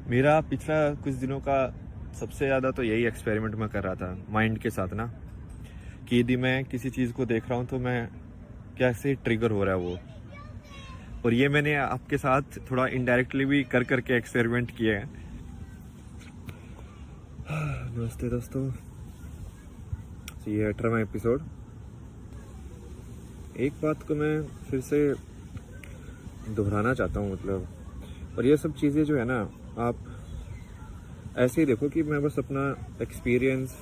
मेरा पिछला कुछ दिनों का सबसे ज़्यादा तो यही एक्सपेरिमेंट मैं कर रहा था माइंड के साथ ना, कि यदि मैं किसी चीज़ को देख रहा हूँ तो मैं कैसे ट्रिगर हो रहा है वो। और ये मैंने आपके साथ थोड़ा इनडायरेक्टली भी कर करके एक्सपेरिमेंट किए हैं। नमस्ते दोस्तों, ये 18वां एपिसोड। एक बात को मैं फिर से दोहराना चाहता हूँ, मतलब, और ये सब चीज़ें जो है ना, आप ऐसे ही देखो कि मैं बस अपना एक्सपीरियंस,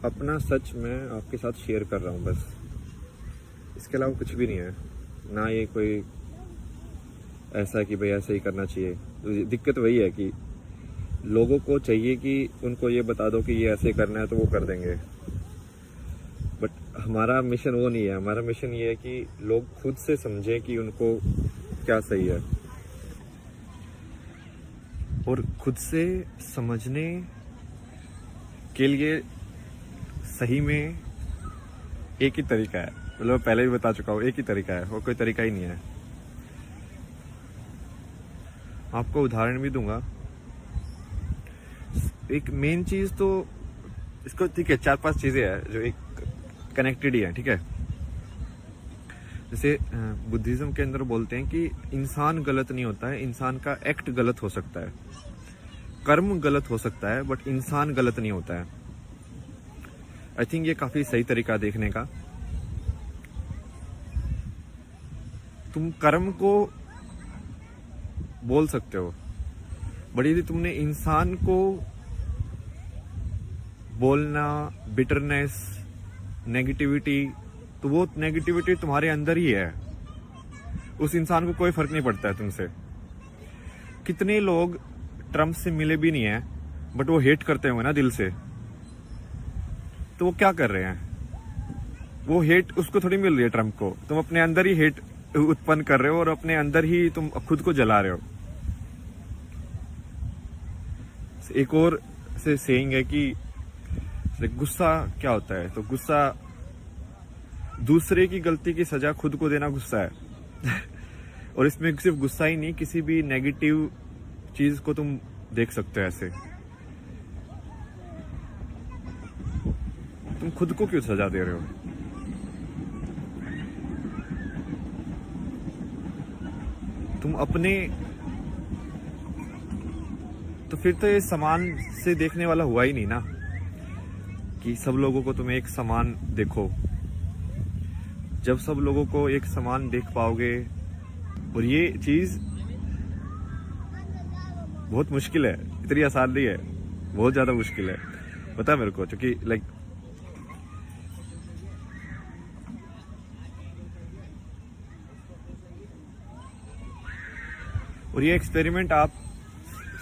अपना सच मैं आपके साथ शेयर कर रहा हूँ बस। इसके अलावा कुछ भी नहीं है ना। ये कोई ऐसा कि भाई ऐसे ही करना चाहिए। तो दिक्कत वही है कि लोगों को चाहिए कि उनको ये बता दो कि ये ऐसे करना है तो वो कर देंगे, बट हमारा मिशन वो नहीं है। हमारा मिशन ये है कि लोग खुद से समझें कि उनको क्या सही है। और खुद से समझने के लिए सही में एक ही तरीका है, मतलब पहले भी बता चुका हूँ, एक ही तरीका है, और कोई तरीका ही नहीं है। आपको उदाहरण भी दूंगा। एक मेन चीज तो इसको, ठीक है, 4-5 चीजें हैं जो एक कनेक्टेड ही है, ठीक है। जैसे बुद्धिज्म के अंदर बोलते हैं कि इंसान गलत नहीं होता है, इंसान का एक्ट गलत हो सकता है, कर्म गलत हो सकता है, बट इंसान गलत नहीं होता है। आई थिंक ये काफी सही तरीका देखने का। तुम कर्म को बोल सकते हो, बट यदि तुमने इंसान को बोलना, बिटरनेस, नेगेटिविटी, तो वो नेगेटिविटी तुम्हारे अंदर ही है। उस इंसान को कोई फर्क नहीं पड़ता है तुमसे। कितने लोग ट्रम्प से मिले भी नहीं है, बट वो हेट करते होंगे ना दिल से, तो वो क्या कर रहे हैं? वो हेट उसको थोड़ी मिल रही है ट्रम्प को, तुम अपने अंदर ही हेट उत्पन्न कर रहे हो और अपने अंदर ही तुम खुद को जला रहे हो। एक और से सेइंग है कि गुस्सा क्या होता है, तो गुस्सा दूसरे की गलती की सजा खुद को देना गुस्सा है। और इसमें सिर्फ गुस्सा ही नहीं, किसी भी नेगेटिव चीज को तुम देख सकते हो ऐसे। तुम खुद को क्यों सजा दे रहे हो? तुम अपने, तो फिर तो ये समान से देखने वाला हुआ ही नहीं ना, कि सब लोगों को तुम एक समान देखो। जब सब लोगों को एक समान देख पाओगे, और ये चीज बहुत मुश्किल है, इतनी आसान नहीं है, बहुत ज्यादा मुश्किल है, पता है मेरे को, क्योंकि लाइक और ये एक्सपेरिमेंट आप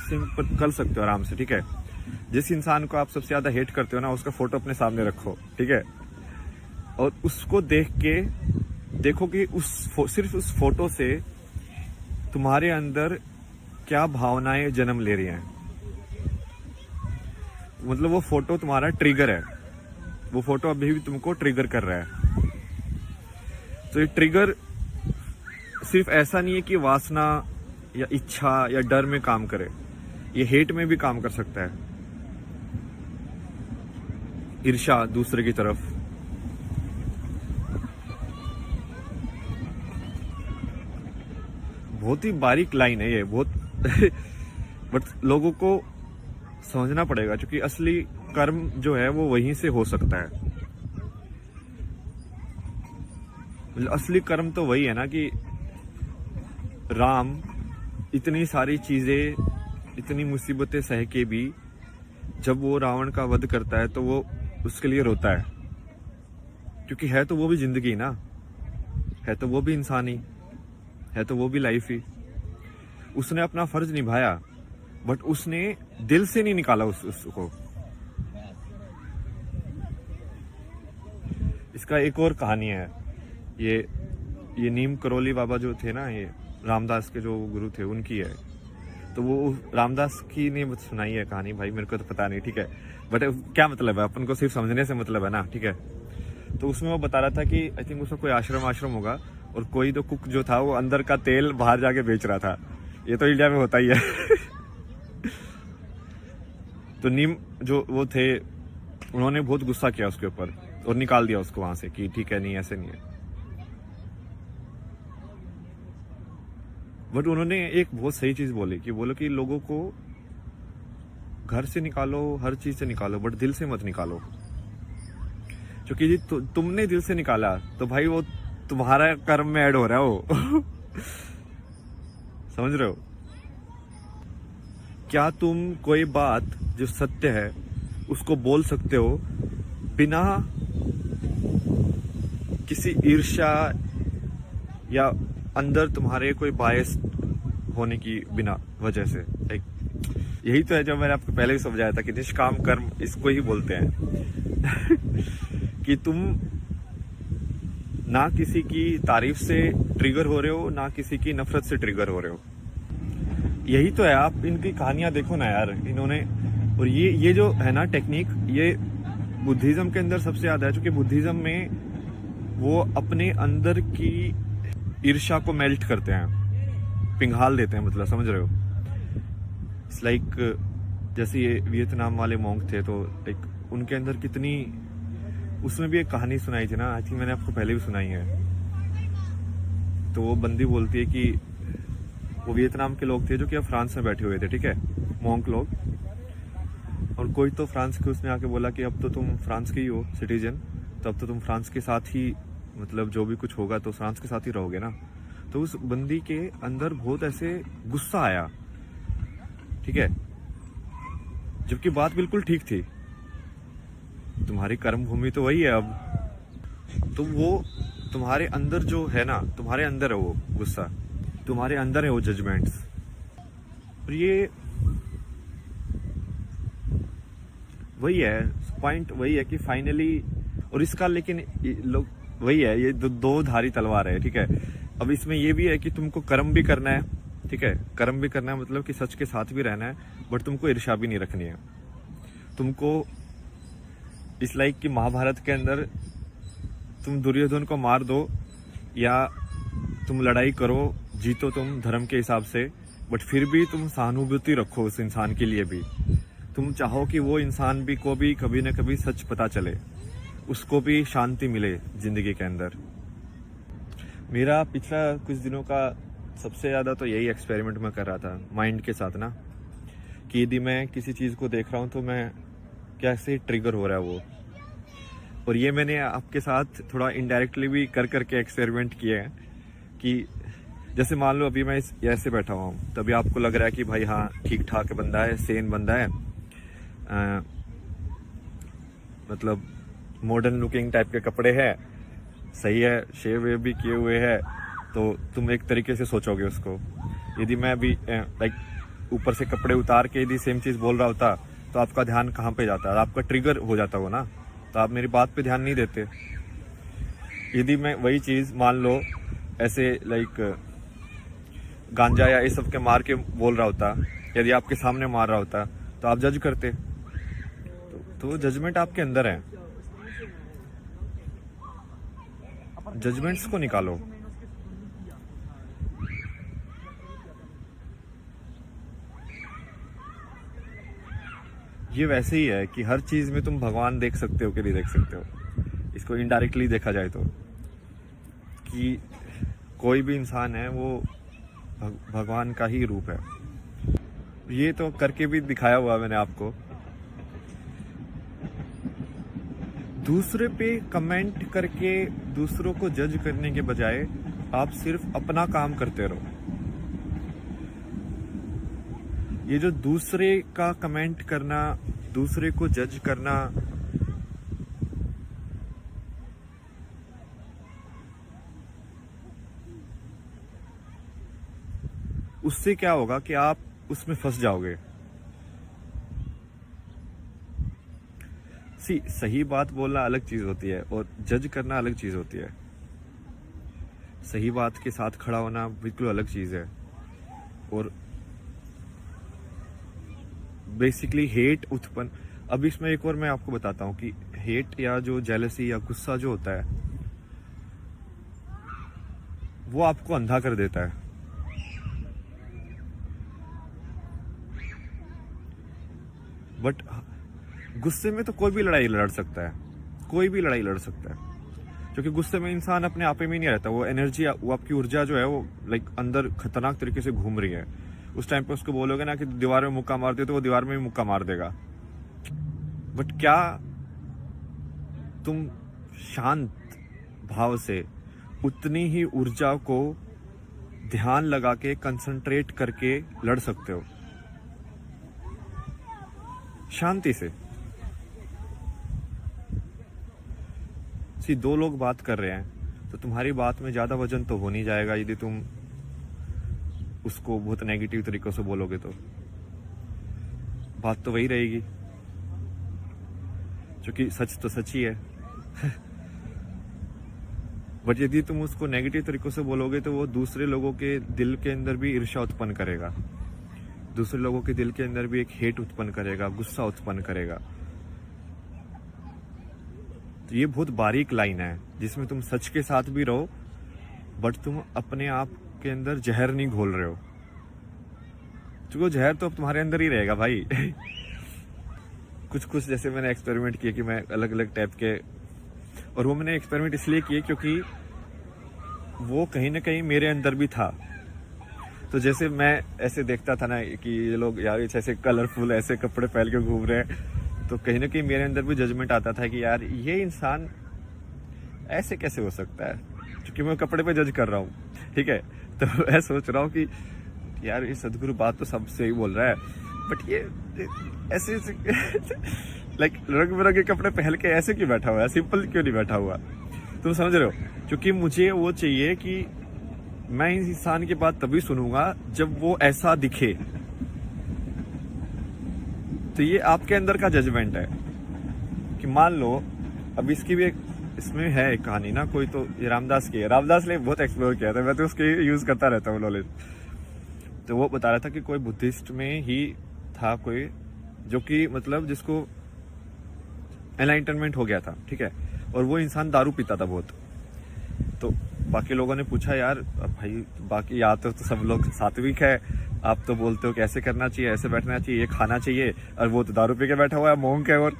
सिंपल कर सकते हो आराम से, ठीक है। जिस इंसान को आप सबसे ज्यादा हेट करते हो ना, उसका फोटो अपने सामने रखो, ठीक है, और उसको देख के देखो कि सिर्फ उस फोटो से तुम्हारे अंदर क्या भावनाएं जन्म ले रही हैं। मतलब वो फोटो तुम्हारा ट्रिगर है, वो फोटो अभी भी तुमको ट्रिगर कर रहा है। तो ये ट्रिगर सिर्फ ऐसा नहीं है कि वासना या इच्छा या डर में काम करे, ये हेट में भी काम कर सकता है। ईर्ष्या दूसरे की तरफ, बहुत ही बारीक लाइन है ये, बहुत। बट लोगों को समझना पड़ेगा, क्योंकि असली कर्म जो है वो वहीं से हो सकता है। असली कर्म तो वही है ना कि राम इतनी सारी चीजें, इतनी मुसीबतें सह के भी जब वो रावण का वध करता है तो वो उसके लिए रोता है, क्योंकि है तो वो भी जिंदगी ना, है तो वो भी इंसान ही, है तो वो भी लाइफ ही। उसने अपना फर्ज निभाया, बट उसने दिल से नहीं निकाला उसको। इसका एक और कहानी है। ये नीम करोली बाबा जो थे ना, ये रामदास के जो गुरु थे, उनकी है। तो वो रामदास की ने सुनाई है कहानी, भाई मेरे को तो पता नहीं, ठीक है, बट क्या मतलब है, अपन को सिर्फ समझने से मतलब है ना, ठीक है। तो उसमें वो बता रहा था कि आई थिंक उसका कोई आश्रम होगा, और कोई तो कुक जो था वो अंदर का तेल बाहर जाके बेच रहा था। ये तो इंडिया में होता ही है। तो नीम जो वो थे, उन्होंने बहुत गुस्सा किया उसके ऊपर और निकाल दिया उसको वहां से कि ठीक है, नहीं ऐसे नहीं है। बट उन्होंने एक बहुत सही चीज बोली कि बोलो कि लोगों को घर से निकालो, हर चीज से निकालो, बट दिल से मत निकालो। क्योंकि जी तुमने दिल से निकाला तो भाई वो तुम्हारा कर्म में ऐड हो रहा है वो। समझ रहे हो? क्या तुम कोई बात जो सत्य है उसको बोल सकते हो बिना किसी ईर्ष्या या अंदर तुम्हारे कोई बायस होने की बिना वजह से? लाइक यही तो है जो मैंने आपको पहले भी समझाया था कि निष्काम कर्म इसको ही बोलते हैं। कि तुम ना किसी की तारीफ से ट्रिगर हो रहे हो, ना किसी की नफरत से ट्रिगर हो रहे हो। यही तो है। आप इनकी कहानियां देखो ना यार, इन्होंने, और ये जो है ना टेक्निक, ये बुद्धिज्म के अंदर सबसे ज्यादा है। क्योंकि बुद्धिज्म में वो अपने अंदर की ईर्ष्या को मेल्ट करते हैं, पिघाल देते हैं, मतलब समझ रहे हो? इट्स लाइक जैसे ये वियतनाम वाले मॉन्क थे, तो लाइक उनके अंदर कितनी, उसमें भी एक कहानी सुनाई थी ना, आई थिंक मैंने आपको पहले भी सुनाई है। तो वो बंदी बोलती है कि वो वियतनाम के लोग थे जो कि अब फ्रांस में बैठे हुए थे, ठीक है, मॉन्क लोग। और कोई तो फ्रांस के उसने आके बोला कि अब तो तुम फ्रांस के ही हो सिटीजन, तो अब तो तुम फ्रांस के साथ ही, मतलब जो भी कुछ होगा तो फ्रांस के साथ ही रहोगे ना। तो उस बंदी के अंदर बहुत ऐसे गुस्सा आया, ठीक है, जबकि बात बिल्कुल ठीक थी। तुम्हारी कर्म भूमि तो वही है अब। तो वो तुम्हारे अंदर जो है ना, तुम्हारे अंदर है वो गुस्सा, तुम्हारे अंदर है वो जजमेंट्स। और ये वही है पॉइंट, वही है कि फाइनली, और इसका लेकिन लोग वही है, ये दो धारी तलवार है, ठीक है। अब इसमें ये भी है कि तुमको कर्म भी करना है, ठीक है, कर्म भी करना है, मतलब कि सच के साथ भी रहना है, बट तुमको ईर्ष्या भी नहीं रखनी है। तुमको इस लाइक कि महाभारत के अंदर तुम दुर्योधन को मार दो या तुम लड़ाई करो, जीतो तुम धर्म के हिसाब से, बट फिर भी तुम सहानुभूति रखो उस इंसान के लिए भी। तुम चाहो कि वो इंसान भी को भी कभी ना कभी सच पता चले, उसको भी शांति मिले जिंदगी के अंदर। मेरा पिछला कुछ दिनों का सबसे ज्यादा तो यही एक्सपेरिमेंट मैं कर रहा था माइंड के साथ ना, कि यदि मैं किसी चीज को देख रहा हूं तो मैं कैसे ट्रिगर हो रहा है वो। और ये मैंने आपके साथ थोड़ा इनडायरेक्टली भी कर करके एक्सपेरिमेंट किए हैं कि जैसे मान लो अभी मैं ऐसे बैठा हुआ हूँ, तभी आपको लग रहा है कि भाई हाँ ठीक ठाक बंदा है, सेन बंदा है, मतलब मॉडर्न लुकिंग टाइप के कपड़े हैं, सही है, शेव वेव भी किए हुए हैं, तो तुम एक तरीके से सोचोगे उसको। यदि मैं भी लाइक ऊपर से कपड़े उतार के यदि सेम चीज बोल रहा होता तो आपका ध्यान कहाँ पे जाता, आपका ट्रिगर हो जाता हो ना, तो आप मेरी बात पे ध्यान नहीं देते। यदि मैं वही चीज मान लो ऐसे लाइक गांजा या ये सब के मार के बोल रहा होता, यदि आपके सामने मार रहा होता तो आप जज करते। तो जजमेंट आपके अंदर है, जजमेंट्स को निकालो। ये वैसे ही है कि हर चीज में तुम भगवान देख सकते हो कि नहीं देख सकते हो। इसको इनडायरेक्टली देखा जाए तो, कि कोई भी इंसान है वो भगवान का ही रूप है। ये तो करके भी दिखाया हुआ मैंने आपको। दूसरे पे कमेंट करके दूसरों को जज करने के बजाय आप सिर्फ अपना काम करते रहो। ये जो दूसरे का कमेंट करना, दूसरे को जज करना, उससे क्या होगा कि आप उसमें फंस जाओगे। सही बात बोलना अलग चीज होती है और जज करना अलग चीज होती है। सही बात के साथ खड़ा होना बिल्कुल अलग चीज है। और बेसिकली हेट उत्पन्न, अब इसमें एक और मैं आपको बताता हूं कि हेट या जो जेलसी या गुस्सा जो होता है वो आपको अंधा कर देता है। बट गुस्से में तो कोई भी लड़ाई लड़ सकता है, कोई भी लड़ाई लड़ सकता है, क्योंकि गुस्से में इंसान अपने आप में नहीं रहता। वो एनर्जी, वो आपकी ऊर्जा जो है वो लाइक अंदर खतरनाक तरीके से घूम रही है। उस टाइम पे उसको बोलोगे ना कि दीवार में मुक्का मार दे, तो वो दीवार में भी मुक्का मार देगा। बट क्या तुम शांत भाव से उतनी ही ऊर्जा को ध्यान लगा के कंसंट्रेट करके लड़ सकते हो शांति से? दो लोग बात कर रहे हैं तो तुम्हारी बात में ज्यादा वजन तो हो नहीं जाएगा यदि तुम उसको बहुत नेगेटिव तरीकों से बोलोगे, तो बात तो वही रहेगी, क्योंकि सच तो सच ही है। बट यदि तुम उसको नेगेटिव तरीकों से बोलोगे तो वो दूसरे लोगों के दिल के अंदर भी ईर्ष्या उत्पन्न करेगा, दूसरे लोगों के दिल के अंदर भी एक हेट उत्पन्न करेगा, गुस्सा उत्पन्न करेगा। तो ये बहुत बारीक लाइन है जिसमें तुम सच के साथ भी रहो, बट तुम अपने आप के अंदर जहर नहीं घोल रहे हो, क्योंकि जहर तो अब तुम्हारे अंदर ही रहेगा भाई। कुछ जैसे मैंने एक्सपेरिमेंट किए कि मैं अलग अलग टाइप के, और वो मैंने एक्सपेरिमेंट इसलिए किए क्योंकि वो कहीं ना कहीं मेरे अंदर भी था। तो जैसे मैं ऐसे देखता था ना कि ये लोग यार ऐसे कलरफुल ऐसे कपड़े पहन के घूम रहे हैं, तो कहीं ना कहीं मेरे अंदर भी जजमेंट आता था कि यार ये इंसान ऐसे कैसे हो सकता है, क्योंकि मैं कपड़े पे जज कर रहा हूँ, ठीक है। तो मैं सोच रहा हूँ कि यार ये सदगुरु बात तो सबसे ही बोल रहा है, बट ये ऐसे लाइक रंग बिरंगे कपड़े पहन के ऐसे क्यों बैठा हुआ है, सिंपल क्यों नहीं बैठा हुआ? तुम समझ रहे हो? क्योंकि मुझे वो चाहिए कि मैं इस इंसान की बात तभी सुनूंगा जब वो ऐसा दिखे। तो ये आपके अंदर का जजमेंट है कि मान लो अब इसकी भी एक इसमें है एक कहानी ना, कोई तो ये रामदास की है, रामदास ने बहुत एक्सप्लोर किया था, मैं तो उसके यूज करता रहता हूँ नॉलेज। तो वो बता रहा था कि कोई बुद्धिस्ट में ही था कोई जो कि मतलब जिसको एनलाइटनमेंट हो गया था, ठीक है, और वो इंसान दारू पीता था बहुत। तो बाकी लोगों ने पूछा यार भाई बाकी या तो सब लोग सात्विक है, आप तो बोलते हो कि ऐसे करना चाहिए, ऐसे बैठना चाहिए, ये खाना चाहिए, और वो तो दारू पी के बैठा हुआ है, मोंक है। और